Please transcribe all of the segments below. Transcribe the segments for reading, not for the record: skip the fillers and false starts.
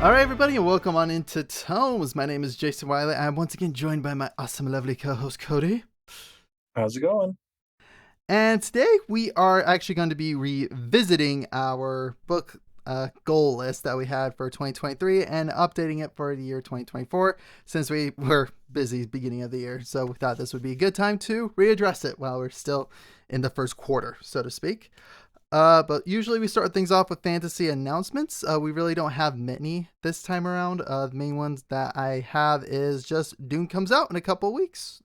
All right, everybody, and welcome on into Tomes. My name is Jason Wiley. I'm once again joined by my awesome, lovely co-host, Cody. How's it going? And today we are actually going to be revisiting our book goal list that we had for 2023 and updating it for the year 2024 since we were busy beginning of the year. So we thought this would be a good time to readdress it while we're still in the first quarter, so to speak. But usually we start things off with fantasy announcements. We really don't have many this time around. The main ones that I have is just Dune comes out in a couple of weeks.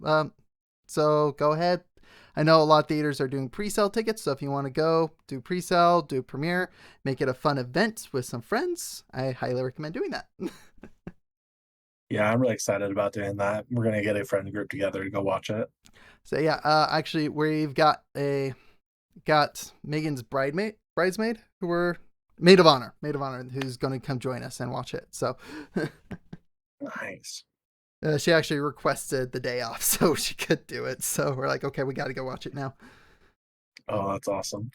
So go ahead. I know a lot of theaters are doing pre-sale tickets, so if you want to go, do pre-sale, do a premiere, make it a fun event with some friends, I highly recommend doing that. Yeah, I'm really excited about doing that. We're gonna get a friend group together to go watch it. So yeah, actually we've got Megan's bridesmaid, who were maid of honor, who's going to come join us and watch it. So Nice. she actually requested the day off so she could do it. So we're like, okay, we got to go watch it now. Oh, that's awesome.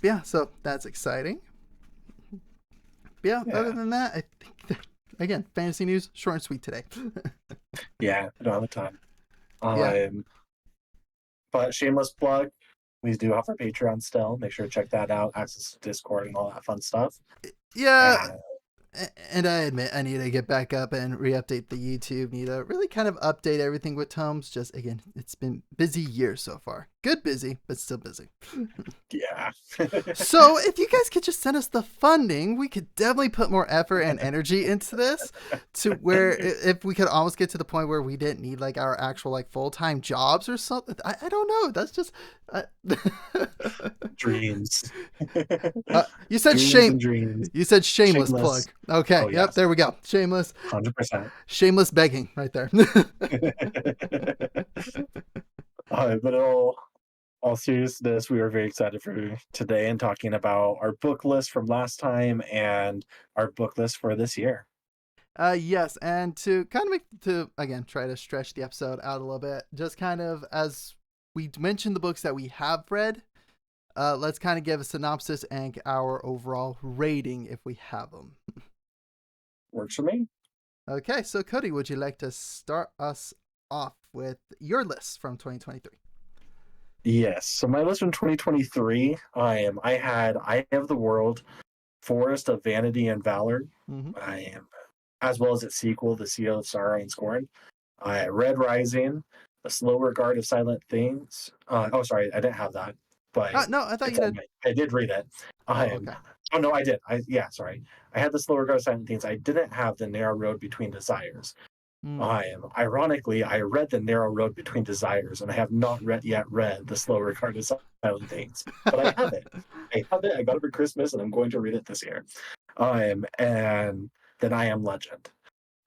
Yeah, so that's exciting. Yeah, other than that, I think again, fantasy news, short and sweet today. Yeah, I don't have the time. Yeah. But shameless plug, we do have our Patreon still. Make sure to check that out. Access to Discord and all that fun stuff. Yeah. And And I admit I need to get back up and re-update the YouTube. Need to really kind of update everything with Tomes. Just again, it's been busy year so far. Good busy, but still busy. yeah. So if you guys could just send us the funding, we could definitely put more effort and energy into this to where if we could almost get to the point where we didn't need like our actual like full-time jobs or something. I don't know. That's just Dreams. You said Dreams. You said shameless plug. Shameless. Okay. Oh, Yep. yes. There we go. Shameless. 100%. Shameless begging right there. But all seriousness, we are very excited for today and talking about our book list from last time and our book list for this year. Yes, and to kind of again try to stretch the episode out a little bit, just kind of as we mentioned the books that we have read, let's kind of give a synopsis and our overall rating if we have them. Works for me. Okay, so Cody, would you like to start us off with your list from 2023? Yes. So my list from 2023, I had I Have the World, Forest of Vanity and Valor, as well as its sequel, The Seal of Sorrow and Scorn. Red Rising, The Slow Regard of Silent Things. Sorry, I didn't have that, but No, I thought you did. I did read it. Okay. Oh no, I did. Sorry. I had The Slow Regard of Silent Things. I didn't have The Narrow Road Between Desires. Ironically, I read The Narrow Road Between Desires, and I have not yet read The Slow Regard of Silent Things. But I have it. I got it for Christmas, and I'm going to read it this year. And then I Am Legend.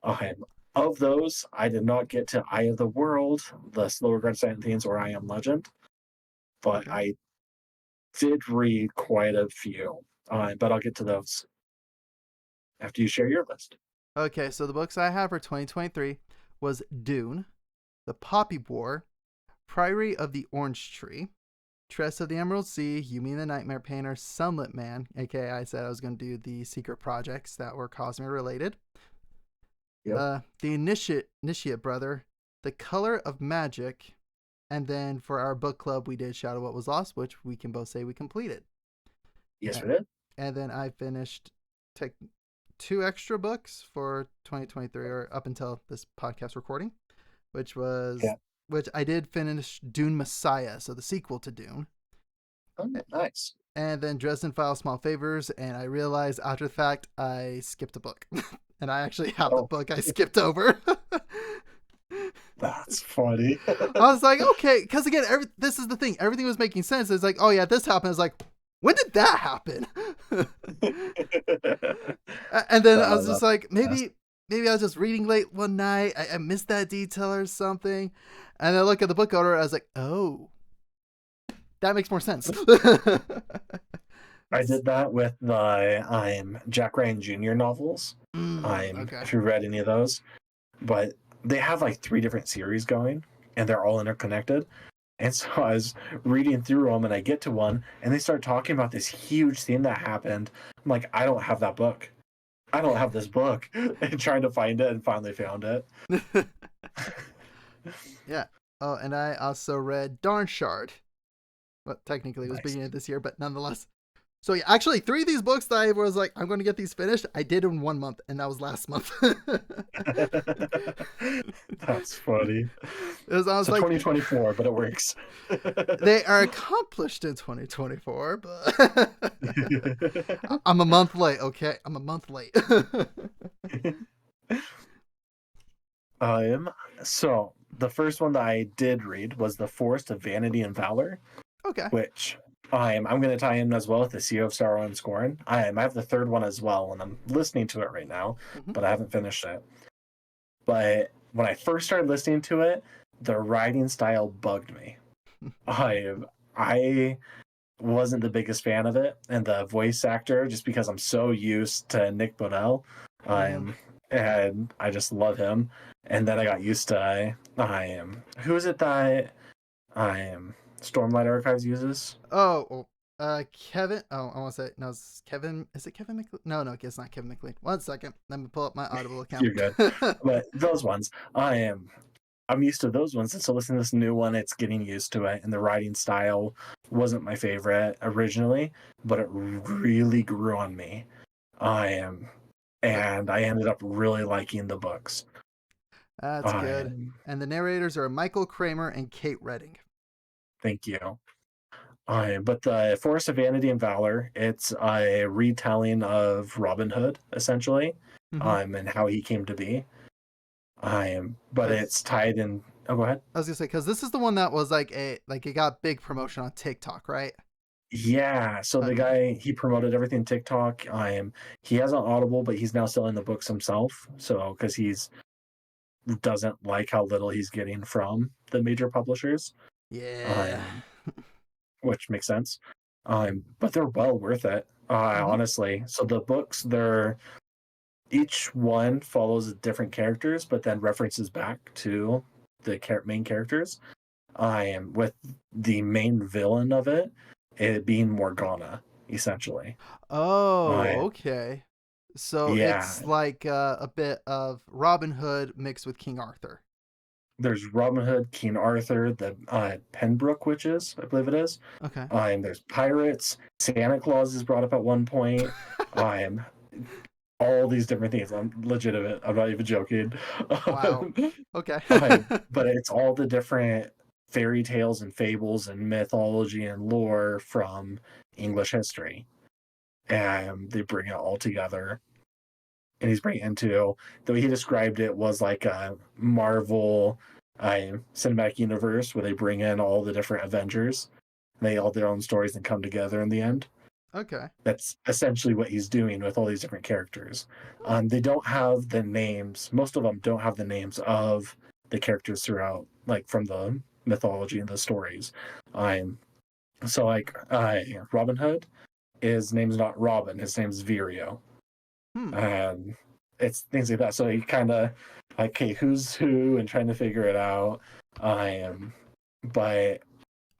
Of those, I did not get to Eye of the World, The Slow Regard of Silent Things, or I Am Legend. But I did read quite a few. But I'll get to those after you share your list. Okay, so the books I have for 2023 was Dune, The Poppy War, Priory of the Orange Tree, Tress of the Emerald Sea, Yumi the Nightmare Painter, Sunlit Man, aka I said I was going to do the secret projects that were Cosmere related, The Initiate Brother, The Color of Magic, and then for our book club we did Shadow What Was Lost, which we can both say we completed. Yes, we did. And then I finished 2 extra books for 2023 or up until this podcast recording, which I did finish Dune Messiah, so the sequel to Dune. Oh, nice. And then Dresden Files Small Favors, and I realized after the fact I skipped a book. And I actually have the book I skipped over. That's funny. I was like, okay, because again, this is the thing. Everything was making sense. It's like, oh yeah, this happened. It's like, when did that happen? And then I was just like, maybe I was just reading late one night. I missed that detail or something. And I look at the book order. I was like, oh, that makes more sense. I did that with the Jack Ryan Jr. novels. If you read any of those, but they have like 3 different series going, and they're all interconnected. And so I was reading through them, and I get to one, and they start talking about this huge thing that happened. I'm like, I don't have that book. I don't have this book, and trying to find it and finally found it. Yeah. Oh, and I also read Darn Shard. Well, technically it was Nice. beginning of this year, but nonetheless. So yeah, actually, 3 of these books that I was like, I'm going to get these finished, I did in 1 month, and that was last month. That's funny. I was So like, 2024, but it works. they are accomplished in 2024, but I'm a month late. Okay, I'm a month late. um, so the first one that I did read was The Forest of Vanity and Valor, Okay. which I'm going to tie in as well with the Sea of Sorrow and Scorn. I have the third one as well, and I'm listening to it right now, Mm-hmm. but I haven't finished it. But when I first started listening to it, the writing style bugged me. I wasn't the biggest fan of it, and the voice actor, just because I'm so used to Nick Bonnell, Mm-hmm. and I just love him. And then I got used to who is it that Stormlight Archives uses? Oh, Kevin. Oh, I want to say no. It's Kevin. Is it Kevin McLean? No, it's not Kevin McLean. 1 second. Let me pull up my Audible account. You're good, but those ones I'm used to those ones. And so listening to this new one, it's getting used to it. And the writing style wasn't my favorite originally, but it really grew on me. And I ended up really liking the books. That's good. Um, And the narrators are Michael Kramer and Kate Redding. Thank you. But the Forest of Vanity and Valor, it's a retelling of Robin Hood, essentially, Mm-hmm. and how he came to be. But Because it's tied in. Oh, go ahead. I was gonna say because this is the one that was like it got big promotion on TikTok, right? Yeah, so the Okay. guy he promoted everything TikTok. He has an Audible, but he's now selling the books himself. So because he's doesn't like how little he's getting from the major publishers, Yeah. um, which makes sense. But they're well worth it, Mm-hmm. honestly. So the books, they're each one follows different characters, but then references back to the main characters. With the main villain of it being Morgana, essentially. Oh, I okay. So Yeah, it's like a bit of Robin Hood mixed with King Arthur. there's Robin Hood, King Arthur, the Pembroke witches, I believe it is. Okay. There's pirates. Santa Claus is brought up at one point. Um, all these different things. I'm legitimate. I'm not even joking. Wow. Okay. But it's all the different fairy tales and fables and mythology and lore from English history, and they bring it all together. And he's bringing into the way he described it was like a Marvel cinematic universe where they bring in all the different Avengers. They all their own stories and come together in the end. Okay. That's essentially what he's doing with all these different characters. They don't have the names. Most of them don't have the names of the characters throughout, like from the mythology and the stories. Um, so like Robin Hood, his name's not Robin. His name's Virio. Hmm. And it's things like that. So you kind of like, okay, who's who, and trying to figure it out. But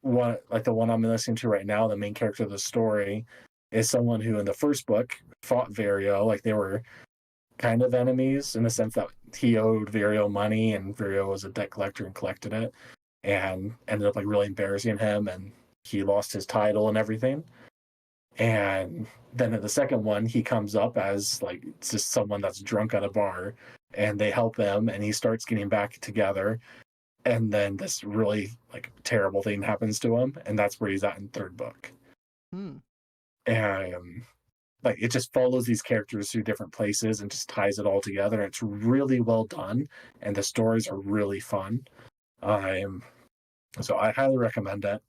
one like the one I'm listening to right now, the main character of the story is someone who in the first book fought Vario. Like they were kind of enemies in the sense that he owed Vario money, and Vario was a debt collector and collected it, and ended up like really embarrassing him, and he lost his title and everything. And then in the second one, he comes up as like just someone that's drunk at a bar, and they help him, and he starts getting back together. And then this really like terrible thing happens to him, and that's where he's at in third book. Hmm. And like it just follows these characters through different places and just ties it all together. It's really well done, and the stories are really fun. Um, so I highly recommend it.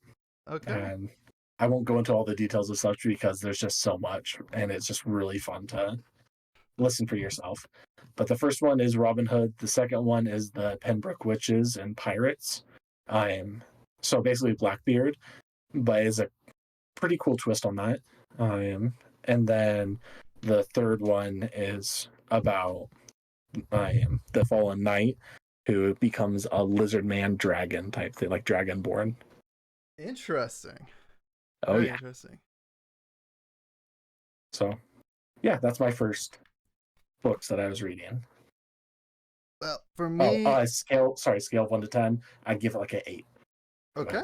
Okay. And I won't go into all the details of such because there's just so much, and it's just really fun to listen for yourself. But the first one is Robin Hood. The second one is the Pembroke Witches and Pirates. Um, so basically Blackbeard, but is a pretty cool twist on that. And then the third one is about the fallen knight who becomes a lizard man dragon type thing, like dragonborn. Interesting. Oh Very yeah. interesting. So yeah, that's my first. books that I was reading. Well, for Oh, me, scale of 1 to 10. I'd give it like an 8. okay,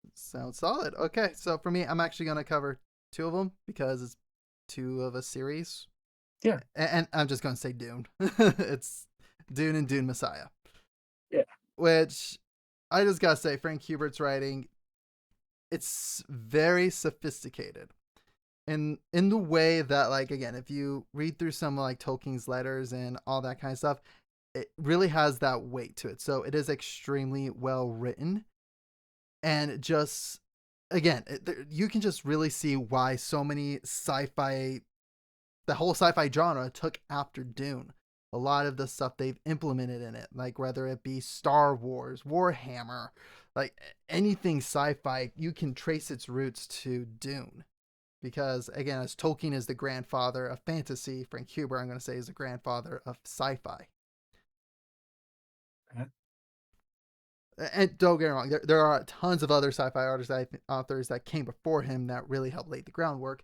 But sounds solid. Okay, so for me, I'm actually gonna cover two of them because it's two of a series, yeah, and I'm just gonna say Dune. It's Dune and Dune Messiah, yeah, which I just gotta say, Frank Hubert's writing, it's very sophisticated. In the way that, like, again, if you read through some like Tolkien's letters and all that kind of stuff, it really has that weight to it. So it is extremely well written, and just again, you can just really see why so many sci-fi, the whole sci-fi genre took after Dune. A lot of the stuff they've implemented in it, like whether it be Star Wars, Warhammer, like anything sci-fi, you can trace its roots to Dune. Because again, as Tolkien is the grandfather of fantasy, Frank Huber, I'm going to say, is the grandfather of sci-fi. And don't get me wrong, there are tons of other sci-fi authors that came before him that really helped lay the groundwork,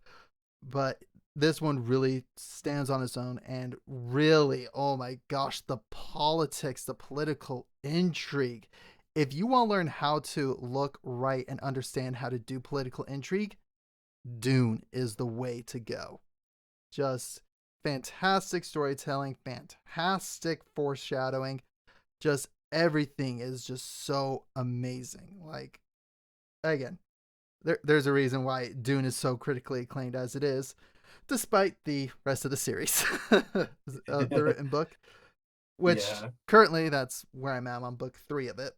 but this one really stands on its own, and really, oh my gosh, the politics, the political intrigue. If you want to learn how to look, write, and understand how to do political intrigue, Dune is the way to go. Just fantastic storytelling, fantastic foreshadowing, just everything is just so amazing. Like, again, there's a reason why Dune is so critically acclaimed as it is, despite the rest of the series, the written book, which yeah, currently that's where I'm at on book 3 of it.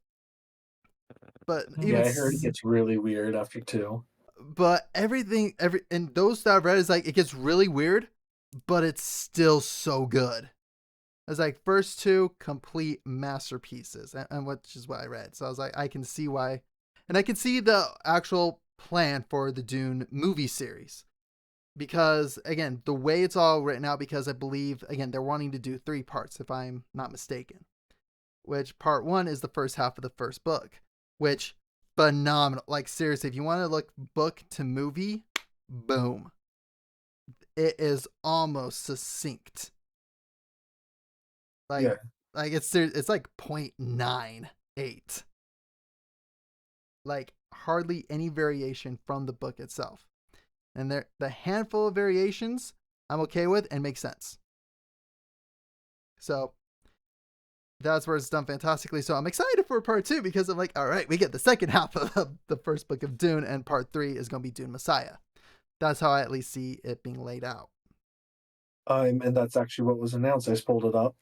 But yeah. even I heard it gets really weird after 2. but every and those that I've read is like it gets really weird, but it's still so good. It's like first two complete masterpieces, and which is what I read. So I was like, I can see why, and I can see the actual plan for the Dune movie series because again, the way it's all written out. Because I believe again they're wanting to do 3 parts, if I'm not mistaken. Which part 1 is the first half of the first book, which phenomenal. Like seriously, if you want to look book to movie, boom, it is almost succinct. Like Yeah, it's like 0.98. Like hardly any variation from the book itself. And there the handful of variations I'm okay with and make sense. So that's where it's done fantastically. So I'm excited for part 2 because I'm like, all right, we get the second half of the first book of Dune, and part 3 is going to be Dune Messiah. That's how I at least see it being laid out. and that's actually what was announced. I just pulled it up,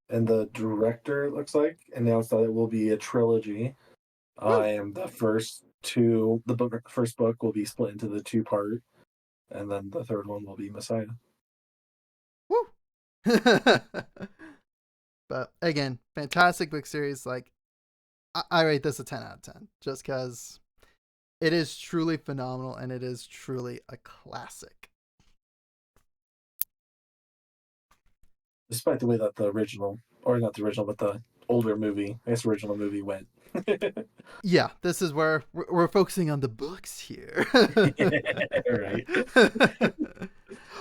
and the director, it looks like, announced that it will be a trilogy. Woo! I am the first book will be split into the 2 part, and then the third one will be Messiah. Woo! But again, fantastic book series. Like, I rate this a 10 out of 10 just because it is truly phenomenal and it is truly a classic. Despite the way that the original, or not the original, but the older movie, I guess original movie went. Yeah, this is where we're focusing on the books here. Right.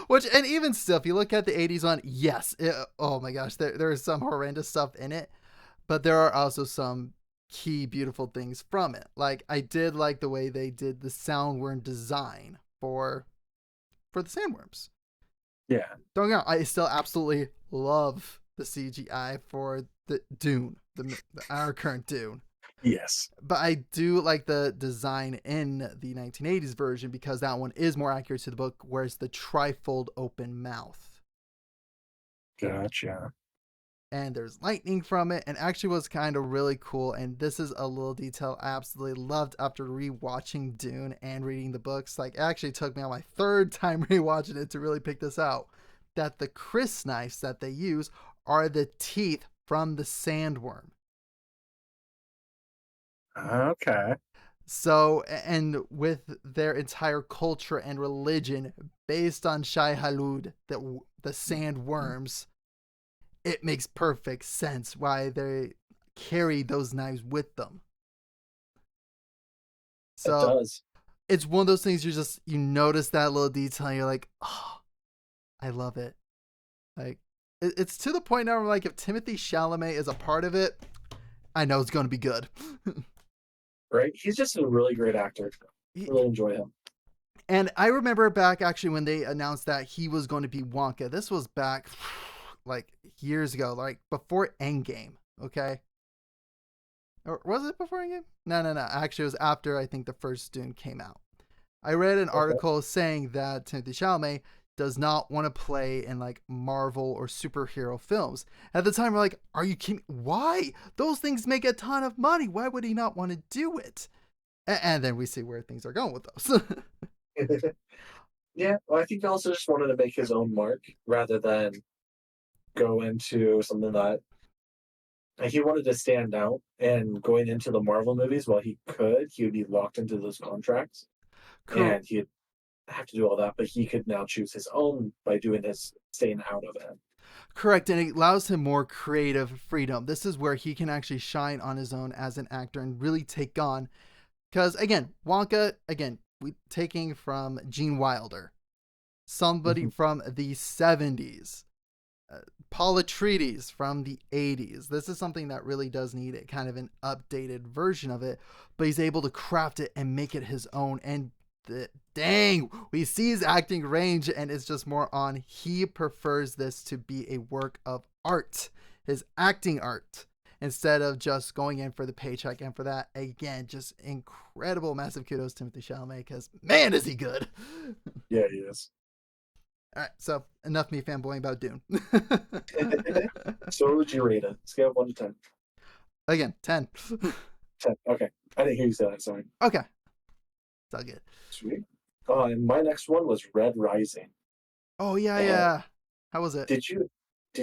Which, and even still, if you look at the 80s one, yes, oh my gosh, there is some horrendous stuff in it, but there are also some key beautiful things from it. Like, I did like the way they did the soundworm design for the sandworms. Yeah. Don't get me wrong, I still absolutely love the CGI for the Dune, our current Dune. Yes. But I do like the design in the 1980s version because that one is more accurate to the book, whereas the trifold open mouth. Gotcha. And there's lightning from it, and actually was kind of really cool. And this is a little detail I absolutely loved after rewatching Dune and reading the books. Like, it actually took me on my 3rd time rewatching it to really pick this out. That the Chris knives that they use are the teeth from the sandworm. Okay. So, and with their entire culture and religion based on Shai Halud, the sandworms, it makes perfect sense why they carry those knives with them. It So, does. it's one of those things you notice that little detail and you're like, oh, I love it. Like, it's to the point now where, like, if Timothy Chalamet is a part of it, I know it's going to be good. Right? He's just a really great actor. Really enjoy him. And I remember back actually when they announced that he was going to be Wonka. This was back like years ago, like before Endgame. Okay, or was it before Endgame? No, no, no. Actually, it was after I think the first Dune came out. I read an Okay. article saying that Timothy Chalamet does not want to play in like Marvel or superhero films. At the time, we're like, are you kidding? Why? Those things make a ton of money. Why would he not want to do it? And then we see where things are going with those. Yeah, well, I think he also just wanted to make his own mark rather than go into something that like, he wanted to stand out. And going into the Marvel movies, while he would be locked into those contracts, Cor- and he'd have to do all that. But he could now choose his own by doing his staying out of it. Correct, and it allows him more creative freedom. This is where he can actually shine on his own as an actor and really take on. Because again, Wonka, again, we taking from Gene Wilder, somebody Mhm. from the 70s, Paul Atreides from the 80s. This is something that really does need a kind of an updated version of it, but he's able to craft it and make it his own. And dang, we see his acting range, and it's just more on he prefers this to be a work of art, his acting art, instead of just going in for the paycheck. And for that, again, just incredible, massive kudos to Timothy Chalamet, because man, is he good. Yeah, he is. All right, so enough me fanboying about Dune. So what would you rate it? Scale of 1 to 10. Again, 10. 10. Okay. I didn't hear you say that. Sorry. Okay, it's all good. Sweet. And my next one was Red Rising. Oh yeah, And yeah. How was it? did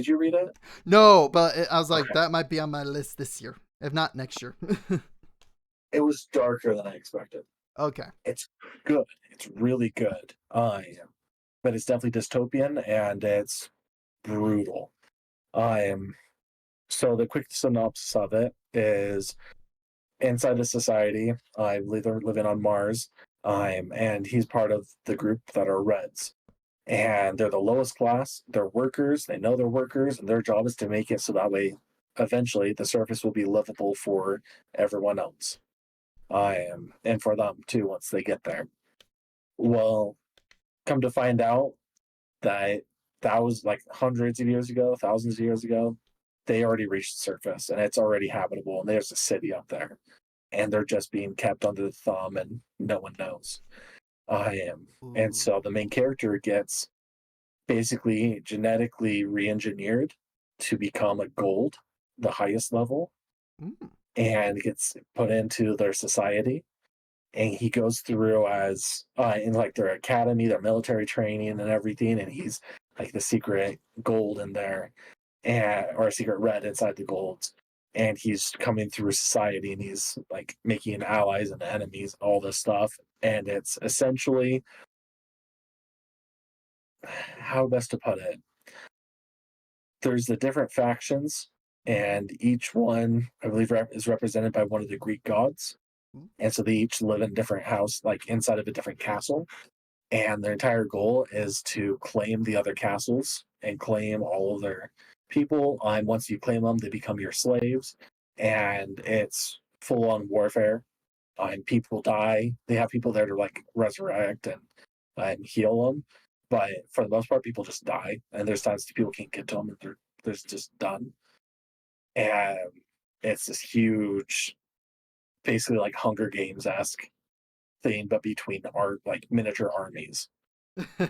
you read it? No, but I was like, Okay. that might be on my list this year, if not next year. It was darker than I expected. Okay. It's good. It's really good. But it's definitely dystopian and it's brutal. Um, so the quick synopsis of it is inside the society, I believe they're living on Mars. And he's part of the group that are Reds. And they're the lowest class. They're workers. They know they're workers, and their job is to make it so that way eventually the surface will be livable for everyone else. And for them too once they get there. Well, come to find out that that was like hundreds of years ago, thousands of years ago, they already reached the surface and it's already habitable and there's a city up there. And they're just being kept under the thumb and no one knows. I am. And Ooh. so the main character gets basically genetically re-engineered to become a gold, the highest level, Mm. and gets put into their society. And he goes through as in like their academy, their military training and everything, and he's like the secret gold in there, and or a secret red inside the golds. And he's coming through society and he's like making allies and enemies, all this stuff. And it's essentially how best to put it. There's the different factions, and each one, I believe, is represented by one of the Greek gods. And so they each live in a different house, like inside of a different castle. And their entire goal is to claim the other castles and claim all of their people. And once you claim them, they become your slaves. And it's full on warfare. And people die. They have people there to like resurrect and heal them. But for the most part, people just die. And there's times people can't get to them and they're just done. And it's this huge, basically like Hunger Games esque thing, but between art, like miniature armies.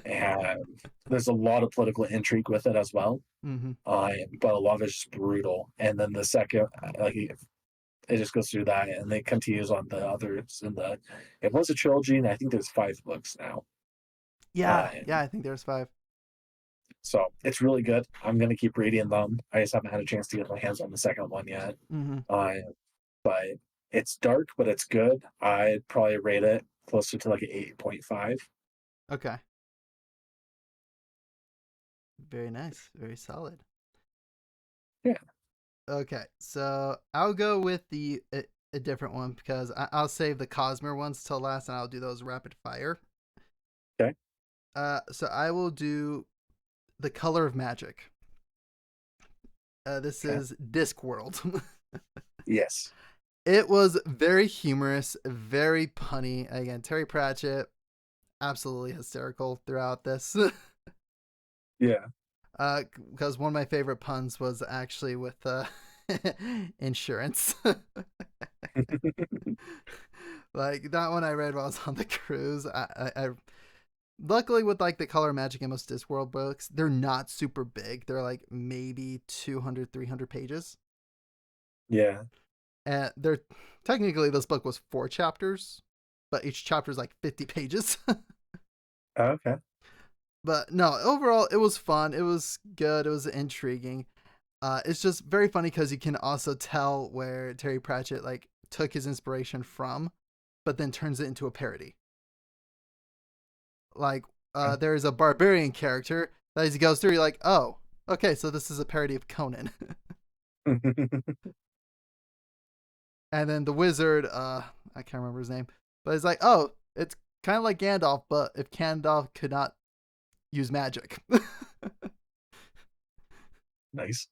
And there's a lot of political intrigue with it as well. Mm-hmm. But a lot of it's just brutal. And then the second, like it just goes through that, and it continues on the others. And it was a trilogy, and I think there's 5 books now. Yeah, yeah. And I think there's 5. so it's really good. I'm gonna keep reading them. I just haven't had a chance to get my hands on the second one yet. Mm-hmm. Uh, but it's dark, but it's good. I'd probably rate it closer to like an 8.5. Okay. Very nice. Very solid. Yeah. Okay, so I'll go with a different one because I'll save the Cosmer ones till last, and I'll do those rapid fire. Okay. So I will do The Color of Magic. This Okay. is Discworld. Yes. It was very humorous, very punny. Again, Terry Pratchett, absolutely hysterical throughout this. Yeah. Because one of my favorite puns was actually with insurance. Like that one I read while I was on the cruise. I luckily with like the Color Magic and most Discworld books, they're not super big. They're like maybe 200, 300 pages. Yeah. And they're technically this book was 4 chapters, but each chapter is like 50 pages. Okay. But no, overall it was fun. It was good. It was intriguing. It's just very funny because you can also tell where Terry Pratchett like took his inspiration from, but then turns it into a parody. Like there's a barbarian character that as he goes through, you're like, oh, okay, so this is a parody of Conan. And then the wizard, I can't remember his name, but it's like, oh, it's kind of like Gandalf, but if Gandalf could not use magic. Nice.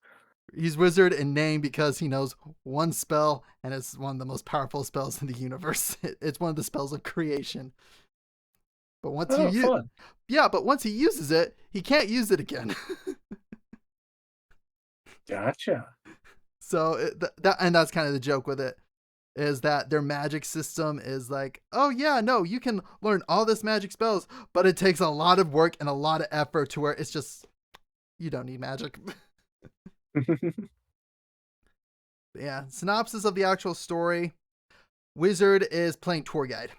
He's wizard in name because he knows one spell, and it's one of the most powerful spells in the universe. It's one of the spells of creation. But once you Oh, use, fun. yeah, but once he uses it, he can't use it again. Gotcha. So that and that's kind of the joke with it is that their magic system is like, oh yeah, no, you can learn all this magic spells, but it takes a lot of work and a lot of effort to where it's just you don't need magic. Yeah, synopsis of the actual story: Wizard is playing tour guide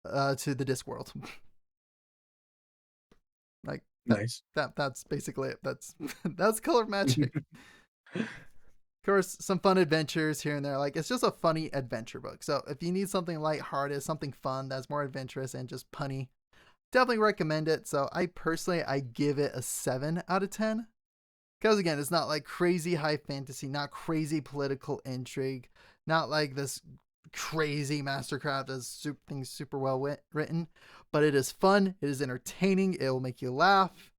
to the Discworld. Like Nice. that's basically it. That's Color Magic. Of course, some fun adventures here and there. Like it's just a funny adventure book. So if you need something lighthearted, something fun that's more adventurous and just punny, definitely recommend it. So I give it a 7 out of 10. Because again, it's not like crazy high fantasy, not crazy political intrigue, not like this crazy mastercraft as things super well written, but it is fun, it is entertaining, it will make you laugh,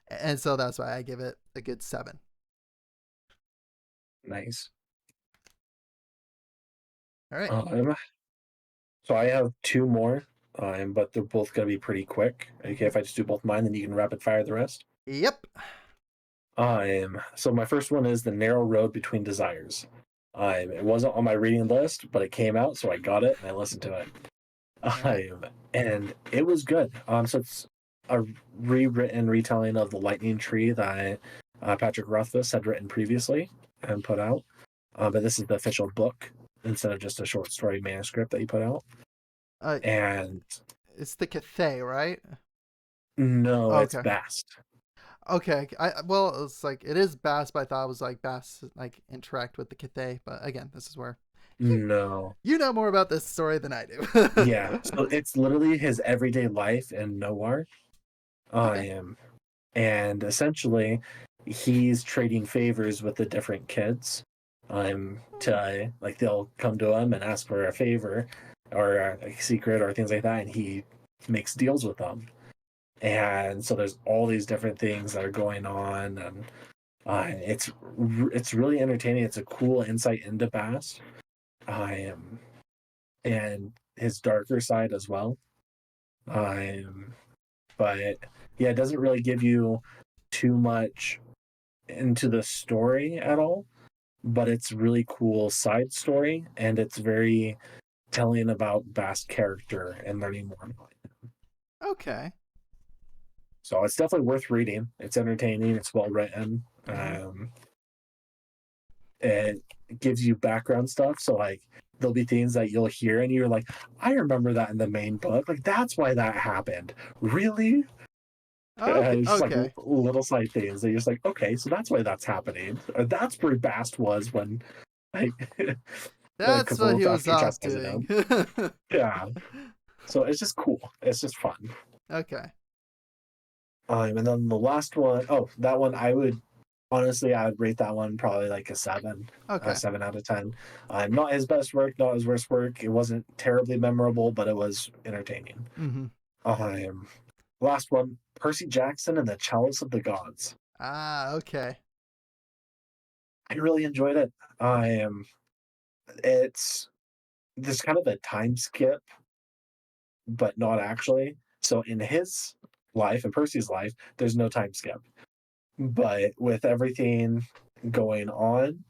and so that's why I give it a good 7. Nice. All right. Um, so I have two more, but they're both gonna be pretty quick. Okay, if I just do both mine, then you can rapid fire the rest. Yep. So my first one is The Narrow Road Between Desires. It wasn't on my reading list, but it came out, so I got it and I listened to it. All right. And it was good. So it's a rewritten retelling of The Lightning Tree that Patrick Rothfuss had written previously and put out. But this is the official book instead of just a short story manuscript that he put out. Uh, And it's the Cathay, right? no, Oh, it's okay. Bast. Okay. Well, it's like it is Bass, but I thought it was like Bass like interact with the Cathay. But again, this is where you No. you know more about this story than I do. Yeah. So it's literally his everyday life in Nowhere. I Okay. am. And essentially, he's trading favors with the different kids. To like they'll come to him and ask for a favor or a secret or things like that, and he makes deals with them. And so there's all these different things that are going on, and it's really entertaining. It's a cool insight into Bass. I am, and his darker side as well. I'm, but yeah, it doesn't really give you too much into the story at all, but it's really cool side story and it's very telling about Bast's character and learning more about it. Okay. So it's definitely worth reading. It's entertaining. It's well written. Mm-hmm. It gives you background stuff. So like there'll be things that you'll hear and you're like, I remember that in the main book. Like that's why that happened. Really? Okay. It's just like Okay. little side things. They're just like, okay, so that's why that's happening. That's where Bast was when like That's because what he was after off chastising doing. him. Yeah. So it's just cool. It's just fun. Okay. And then the last one, oh, that one I would honestly I would rate that one probably like a Okay. 7 out of 10. Not his best work, not his worst work. It wasn't terribly memorable, but it was entertaining. Mm-hmm. Um, Last one, Percy Jackson and the Chalice of the Gods. Ah, okay. I really enjoyed it. I am. It's there's kind of a time skip, but not actually. So in his life, in Percy's life, there's no time skip. But with everything going on,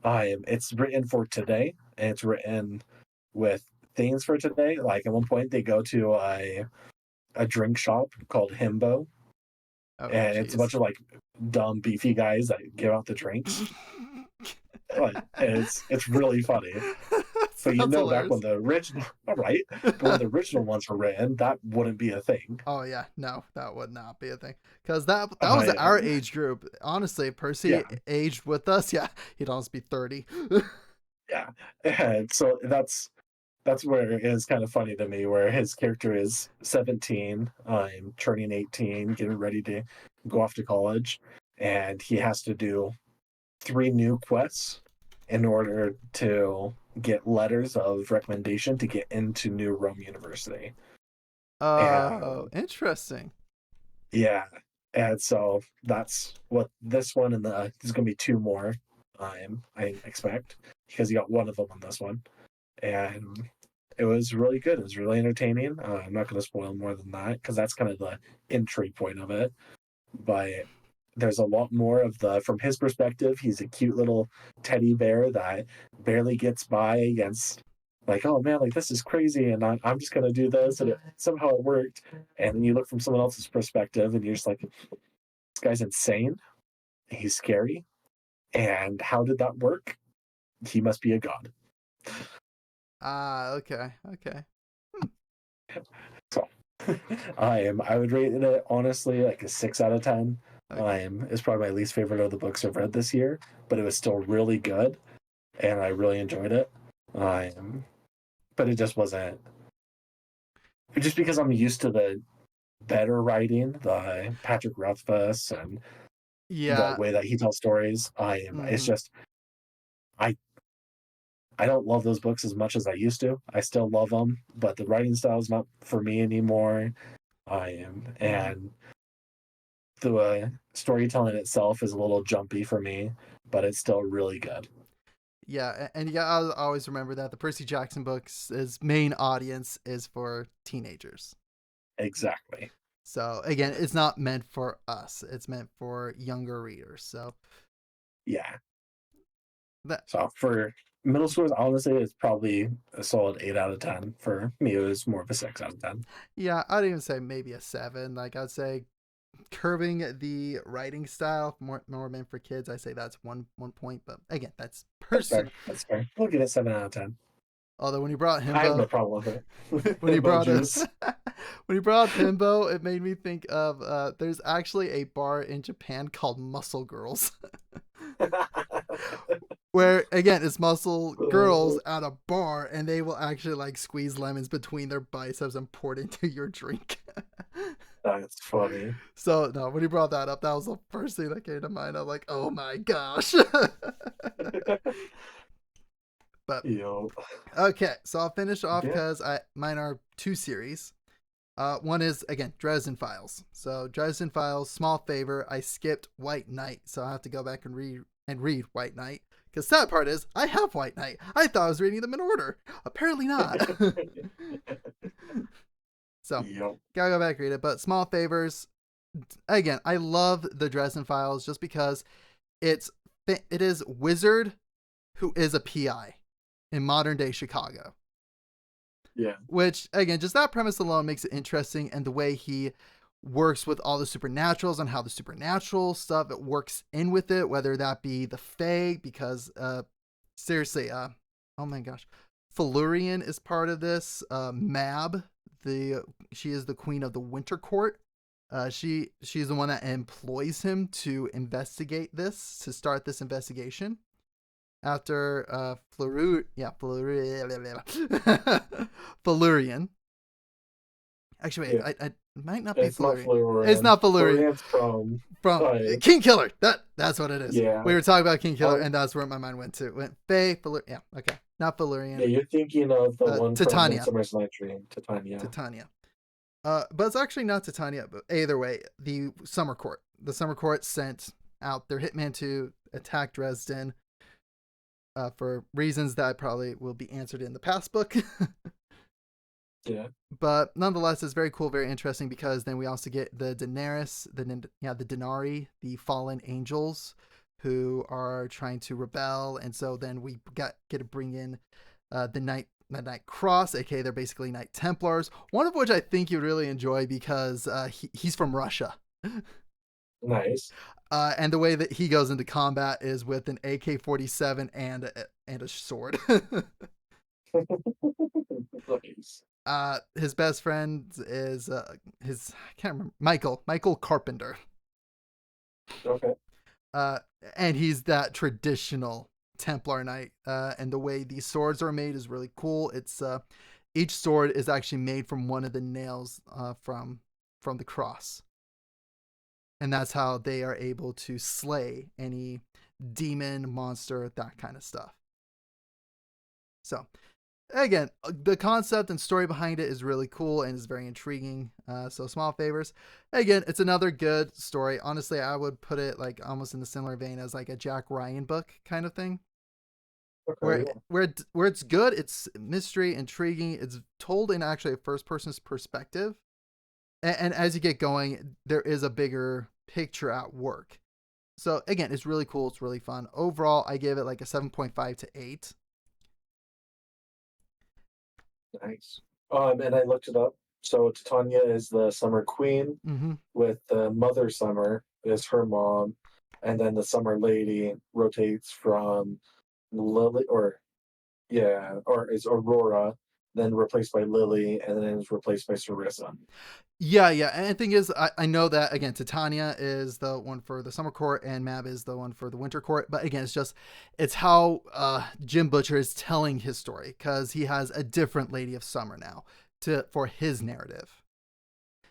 it's written for today, and it's written with things for today. Like at one point, they go to a drink shop called Himbo, Oh, and it's a jeez. bunch of like dumb, beefy guys that give out the drinks. Like it's really funny. But Sounds back when hilarious. the original, all right, but when the original ones were written, that wouldn't be a thing. Oh yeah, no, that would not be a thing. Because that was I our age group. Honestly, if Yeah, Percy aged with us, yeah, he'd almost be 30. yeah, and so that's where it is kind of funny to me, where his character is 17, I'm turning 18, getting ready to go off to college, and he has to do 3 new quests in order to get letters of recommendation to get into New Rome University. Oh, And interesting. yeah, and so that's what this one and there's gonna be 2 more. I expect because you got one of them on this one, and it was really good. It was really entertaining. I'm not going to spoil more than that because that's kind of the entry point of it. But there's a lot more of the from his perspective. He's a cute little teddy bear that barely gets by against like, oh man, like this is crazy, and I'm just gonna do this, and somehow it worked. And then you look from someone else's perspective, and you're just like, this guy's insane. He's scary, and how did that work? He must be a god. Ah, okay, okay, So I would rate it honestly like a 6 out of 10. okay. It's probably my least favorite of the books I've read this year, but it was still really good, and I really enjoyed it. But it just wasn't just because I'm used to the better writing, the Patrick Rothfuss and the Yeah. way that he tells stories. It's Mm-hmm. just I I don't love those books as much as I used to. I still love them, but the writing style is not for me anymore. And the storytelling itself is a little jumpy for me, but it's still really good. Yeah, and yeah, I'll always remember that the Percy Jackson books, his main audience is for teenagers. Exactly. So again, it's not meant for us. It's meant for younger readers. So Yeah. that So for middle schoolers, honestly, it's probably a solid 8 out of 10. For me, it was more of a 6 out of 10. yeah, I'd even say maybe a 7. Like I'd say curbing the writing style more meant for kids. I say that's one point, but again, that's That's fair. personal. That's fair. We'll give it 7 out of 10. Although when you brought I have no Himbo, problem with it. when you Himbo brought a juice. when you brought up Himbo, it made me think of there's actually a bar in Japan called Muscle Girls, where again it's muscle girls at a bar, and they will actually like squeeze lemons between their biceps and pour it into your drink. That's funny. So no, when you brought that up, that was the first thing that came to mind. I'm like, oh my gosh. But Yo. okay, so I'll finish off Yeah. because I mine are 2 series. One is again Dresden Files. So Dresden Files, small favor. I skipped White Knight, so I have to go back and read White Knight. Because sad part is I have White Knight. I thought I was reading them in order. Apparently not. So Yo. gotta go back and read it. But small favors. Again, I love the Dresden Files just because it is Wizard who is a PI in modern day Chicago. Yeah. Which again, just that premise alone makes it interesting, and the way he works with all the supernaturals and how the supernatural stuff it works in with it, whether that be the Fae, because seriously, oh my gosh, Felurian is part of this. Mab, she is the queen of the Winter Court. She's the one that employs him to investigate this, to start this investigation. After Felurian. Actually, wait, Yeah. I might not be It's not Felurian. It's Florian. not Felurian. Florian's From uh, King Killer. That's what it is. yeah. We were talking about King Killer, Um, and that's where my mind went to. Went Faye, yeah, okay. Not yeah, Felurian. you're thinking of the one from Titania. Midsummer's Night Dream, Titania. Titania. But it's actually not Titania. But either way, the Summer Court. The Summer Court sent out their hitman to attack Dresden for reasons that probably will be answered in the past book. Yeah. But nonetheless, it's very cool, very interesting, because then we also get the Daenerys, the Denari, the fallen angels, who are trying to rebel, and so then we get to bring in the Night Cross, aka they're basically Knight Templars. One of which I think you'd really enjoy because he's from Russia. Nice. And the way that he goes into combat is with an AK-47 and a sword. Nice. His best friend is I can't remember, Michael Carpenter. Okay. And he's that traditional Templar knight. And the way these swords are made is really cool. It's each sword is actually made from one of the nails from the cross, and that's how they are able to slay any demon, monster, that kind of stuff. So again, the concept and story behind it is really cool and is very intriguing. So small favors. Again, it's another good story. Honestly, I would put it like almost in the similar vein as like a Jack Ryan book kind of thing. Okay. Where it's good, it's mystery, intriguing. It's told in actually a first person's perspective. And as you get going, there is a bigger picture at work. So again, it's really cool. It's really fun. Overall, I give it like a 7.5 to 8. Nice. And I looked it up. So Titania is the Summer Queen, with the Mother Summer is her mom, and then the Summer Lady rotates from Lily, or is Aurora, then replaced by Lily, and then is replaced by Sarissa. Yeah. And the thing is, I know that, again, Titania is the one for the Summer Court and Mab is the one for the Winter Court. But again, it's how Jim Butcher is telling his story, because he has a different Lady of Summer now for his narrative.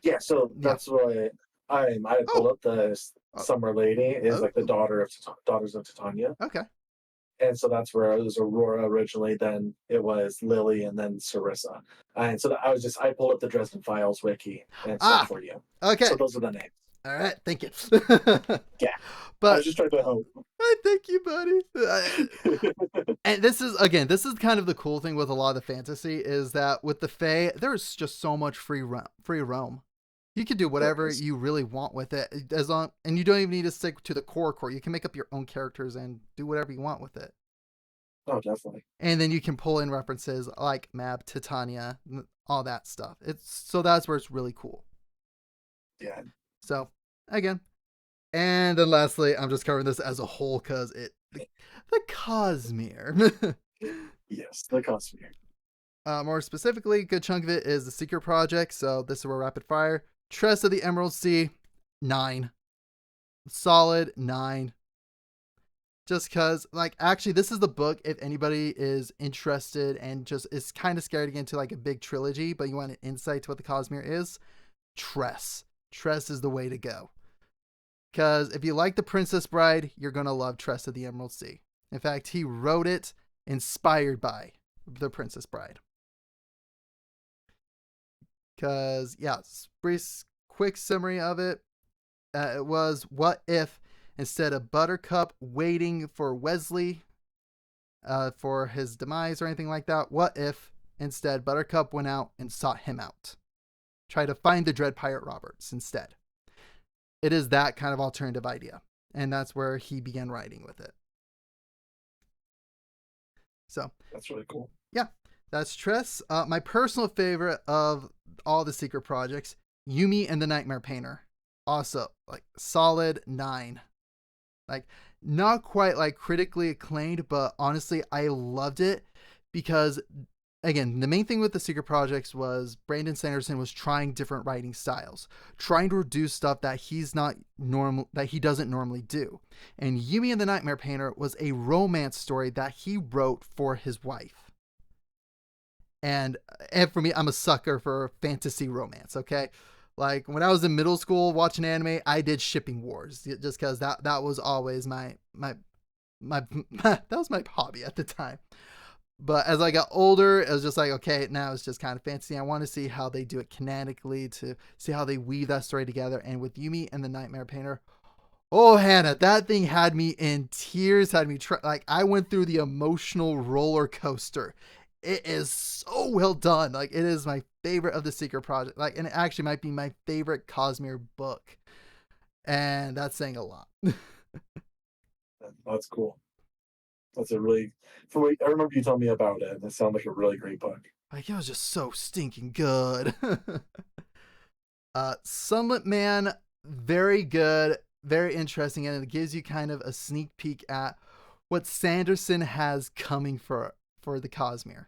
Yeah, so that's why I pulled up the Summer Lady is like the daughters of Titania. Okay. And so that's where it was Aurora originally, then it was Lily, and then Sarissa. And so I pulled up the Dresden Files wiki and stuff for you. Okay. So those are the names. All right, thank you. Yeah. But I was just trying to help. Thank you, buddy. And this is kind of the cool thing with a lot of the fantasy, is that with the Fae, there's just so much free roam. You can do whatever you really want with it, and you don't even need to stick to the core. You can make up your own characters and do whatever you want with it. Oh, definitely. And then you can pull in references like Mab, Titania, all that stuff. That's where it's really cool. Yeah. So again, and then lastly, I'm just covering this as a whole because the Cosmere. Yes, the Cosmere. More specifically, a good chunk of it is the Secret Project. So this is where rapid fire. Tress of the Emerald Sea, 9. Solid 9. Just because, like, actually, this is the book, if anybody is interested and just is kind of scared to get into like a big trilogy, but you want an insight to what the Cosmere is, Tress. Tress is the way to go. Because if you like The Princess Bride, you're going to love Tress of the Emerald Sea. In fact, he wrote it inspired by The Princess Bride. Because, quick summary of it. It was, what if instead of Buttercup waiting for Wesley for his demise or anything like that, what if instead Buttercup went out and sought him out? Try to find the Dread Pirate Roberts instead. It is that kind of alternative idea. And that's where he began writing with it. So that's really cool. Yeah, that's Tress. My personal favorite of all the secret projects, Yumi and the Nightmare Painter. Also, like, solid 9. Like, not quite like critically acclaimed, but honestly, I loved it because, again, the main thing with the secret projects was Brandon Sanderson was trying different writing styles, trying to reduce stuff that he doesn't normally do. And Yumi and the Nightmare Painter was a romance story that he wrote for his wife. And for me, I'm a sucker for fantasy romance, okay? Like, when I was in middle school watching anime, I did shipping wars just because that was always my that was my hobby at the time. But as I got older, it was just like, okay, now it's just kind of fantasy. I want to see how they do it canonically, to see how they weave that story together. And with Yumi and the Nightmare Painter, Oh, Hannah, that thing had me in tears, had me like I went through the emotional roller coaster. It is so well done. Like it is my favorite of the Secret Project. Like, and it actually might be my favorite Cosmere book, and that's saying a lot. That's cool. That's a really. From what I remember you telling me about it. It sounded like a really great book. Like it was just so stinking good. Sunlit Man, very good, very interesting, and it gives you kind of a sneak peek at what Sanderson has coming for the Cosmere.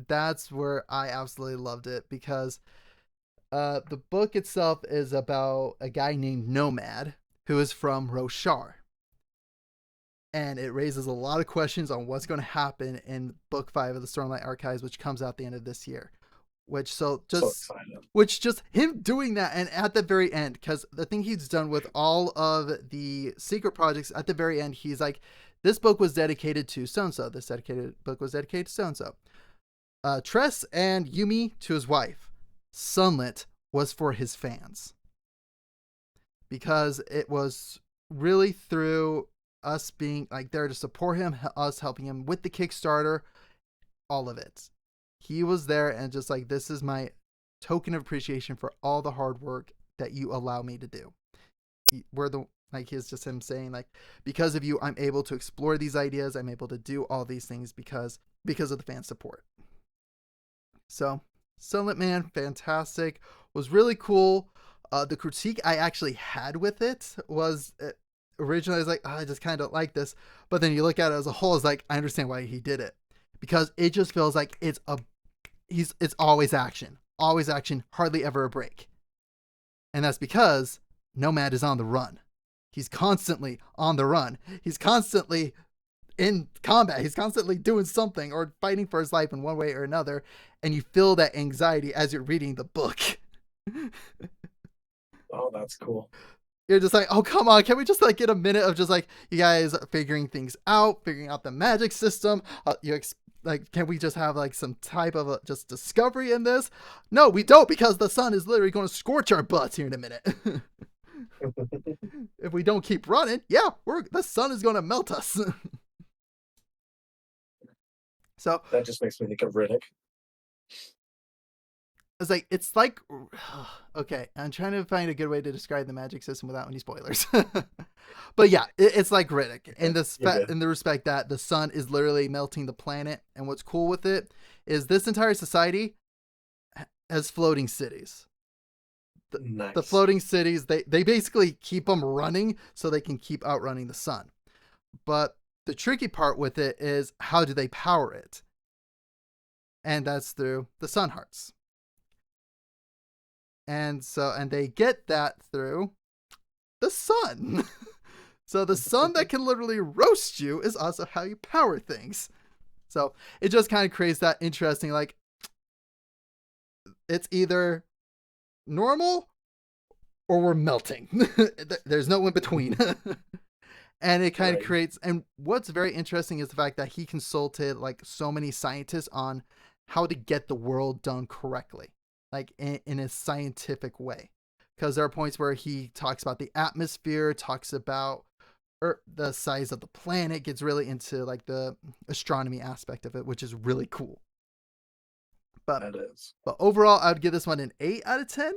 That's where I absolutely loved it because the book itself is about a guy named Nomad who is from Roshar. And it raises a lot of questions on what's going to happen in book 5 of the Stormlight Archives, which comes out the end of this year. So excited. Which just him doing that, and at the very end, because the thing he's done with all of the secret projects, at the very end, he's like, this book was dedicated to so and so. This dedicated book was dedicated to so and so. Tress and Yumi to his wife. Sunlit was for his fans because it was really through us being like there to support him, us helping him with the Kickstarter, all of it. He was there and just like, this is my token of appreciation for all the hard work that you allow me to do. We're the like he's just him saying like, because of you, I'm able to explore these ideas. I'm able to do all these things because of the fan support. So, Sunlit Man, fantastic. Was really cool. The critique I actually had with it was originally I was like, oh, I just kind of like this, but then you look at it as a whole, it's like I understand why he did it because it just feels like it's always action, hardly ever a break, and that's because Nomad is on the run. He's constantly on the run. He's constantly in combat. He's constantly doing something or fighting for his life in one way or another, and you feel that anxiety as you're reading the book. Oh, that's cool. You're just like, oh, come on, can we just like get a minute of just like you guys figuring things out, figuring out the magic system? Like, can we just have like some type of just discovery in this? No, we don't, because the sun is literally going to scorch our butts here in a minute. If we don't keep running, yeah, the sun is going to melt us. So that just makes me think of Riddick. It's like, okay, I'm trying to find a good way to describe the magic system without any spoilers. But yeah, it's like Riddick in the respect that the sun is literally melting the planet, and what's cool with it is this entire society has floating cities. Nice. The floating cities, they basically keep them running so they can keep outrunning the sun. But the tricky part with it is how do they power it? And that's through the sun hearts. And they get that through the sun. So the sun that can literally roast you is also how you power things. So it just kind of creates that interesting, like, it's either normal or we're melting. There's no in between. And it kind of creates, and what's very interesting is the fact that he consulted like so many scientists on how to get the world done correctly, like in a scientific way. Because there are points where he talks about the atmosphere, talks about the size of the planet, gets really into like the astronomy aspect of it, which is really cool. But that is. But overall, I would give this one an 8 out of 10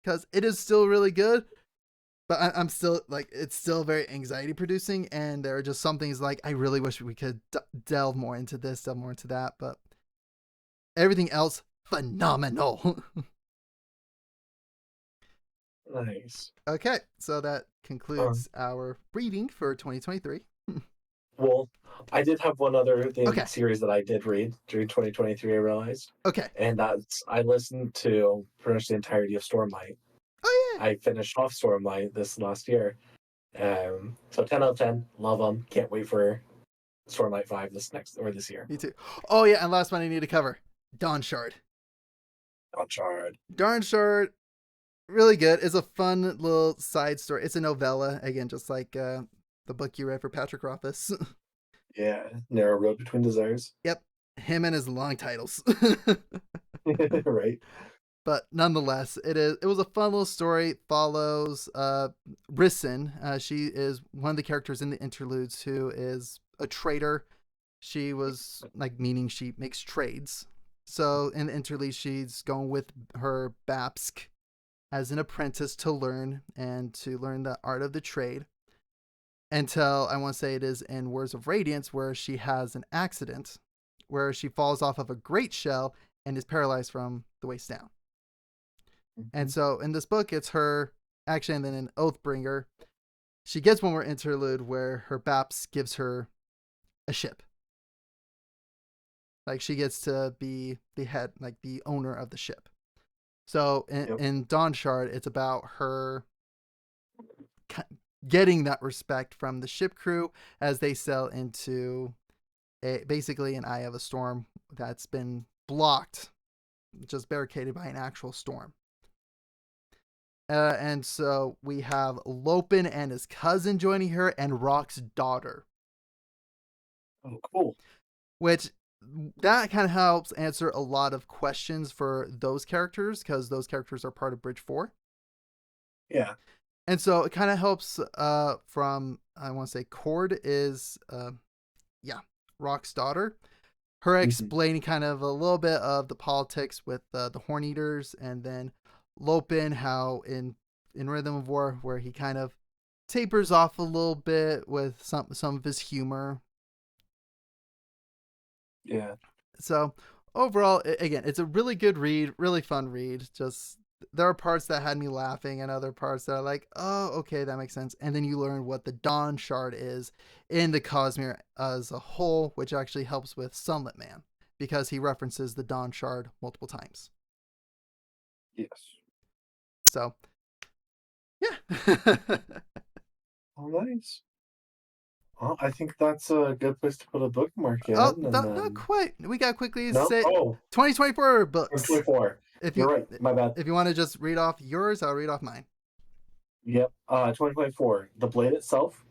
because it is still really good. But I'm still like, it's still very anxiety producing, and there are just some things like I really wish we could delve more into this, delve more into that. But everything else, phenomenal. Nice. Okay, so that concludes our reading for 2023. Well, I did have one other series that I did read during 2023, I realized. Okay. And I listened to pretty much the entirety of Stormlight. Oh, yeah. I finished off Stormlight this last year. So 10 out of 10. Love them. Can't wait for Stormlight 5 this year. Me too. Oh, yeah, and last one I need to cover. Dawn Shard. Dawn Shard. Really good. It's a fun little side story. It's a novella, again, just like the book you read for Patrick Rothfuss. Yeah, Narrow Road Between Desires. Yep, him and his long titles. Right. But nonetheless, it was a fun little story. It follows Risen. She is one of the characters in the interludes who is a trader. She was like, meaning she makes trades. So in the interlude, she's going with her Babsk as an apprentice to learn the art of the trade. Until I want to say it is in Words of Radiance, where she has an accident where she falls off of a great shell and is paralyzed from the waist down. And so in this book, it's her actually, and then in Oathbringer, she gets one more interlude where her Baps gives her a ship. Like, she gets to be the head, like the owner of the ship. So in Dawn Shard, it's about her getting that respect from the ship crew as they sail into basically an eye of a storm that's been blocked, just barricaded by an actual storm. And so we have Lopin and his cousin joining her, and Rock's daughter. Oh, cool. Which, that kind of helps answer a lot of questions for those characters, because those characters are part of Bridge 4. Yeah. And so it kind of helps from, I want to say, Cord is, Rock's daughter. Her explaining kind of a little bit of the politics with the Horn Eaters, and then Lopin, how in Rhythm of War, where he kind of tapers off a little bit with some of his humor. Yeah. So overall, again, it's a really good read, really fun read. Just, there are parts that had me laughing and other parts that are like, oh, okay, that makes sense. And then you learn what the Dawn Shard is in the Cosmere as a whole, which actually helps with Sunlit Man, because he references the Dawn Shard multiple times. Yes. So, yeah. Oh, nice. Well, I think that's a good place to put a bookmark in. Not quite. We got to quickly say 2024 books. 2024. You're right. My bad. If you want to just read off yours, I'll read off mine. Yep. 2024. The Blade Itself.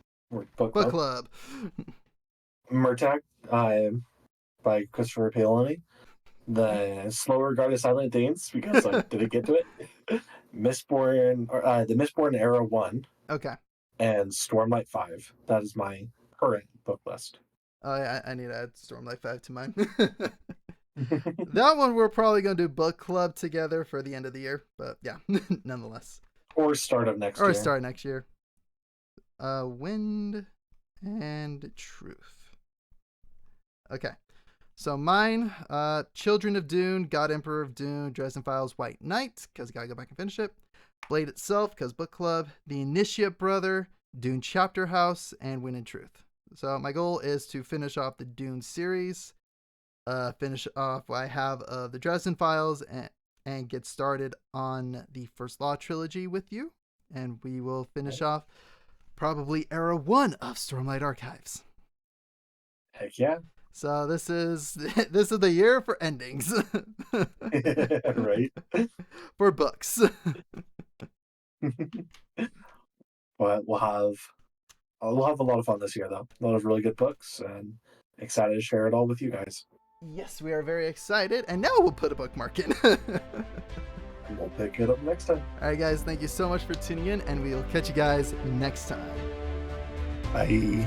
Book Club. Murtak by Christopher Paolini. The Slower Guard of Silent Danes, because I didn't get to it. The Mistborn Era 1. Okay. And Stormlight 5. That is my current book list. I need to add Stormlight 5 to mine. That one we're probably going to do book club together for the end of the year. But yeah, nonetheless. Or start of next year. Or start next year. Wind and Truth. Okay. So mine, Children of Dune, God Emperor of Dune, Dresden Files, White Knight, because I gotta go back and finish it. Blade Itself, because book club. The Initiate Brother, Dune Chapter House, and Wind and Truth. So my goal is to finish off the Dune series. Finish off what I have of the Dresden Files, and get started on the First Law trilogy with you. And we will finish off probably Era 1 of Stormlight Archives. Heck yeah. So this is the year for endings. Right. For books. But we'll have a lot of fun this year, though. A lot of really good books, and excited to share it all with you guys. Yes, we are very excited, and now we'll put a bookmark in. We'll pick it up next time. All right, guys, thank you so much for tuning in, and we'll catch you guys next time. Bye.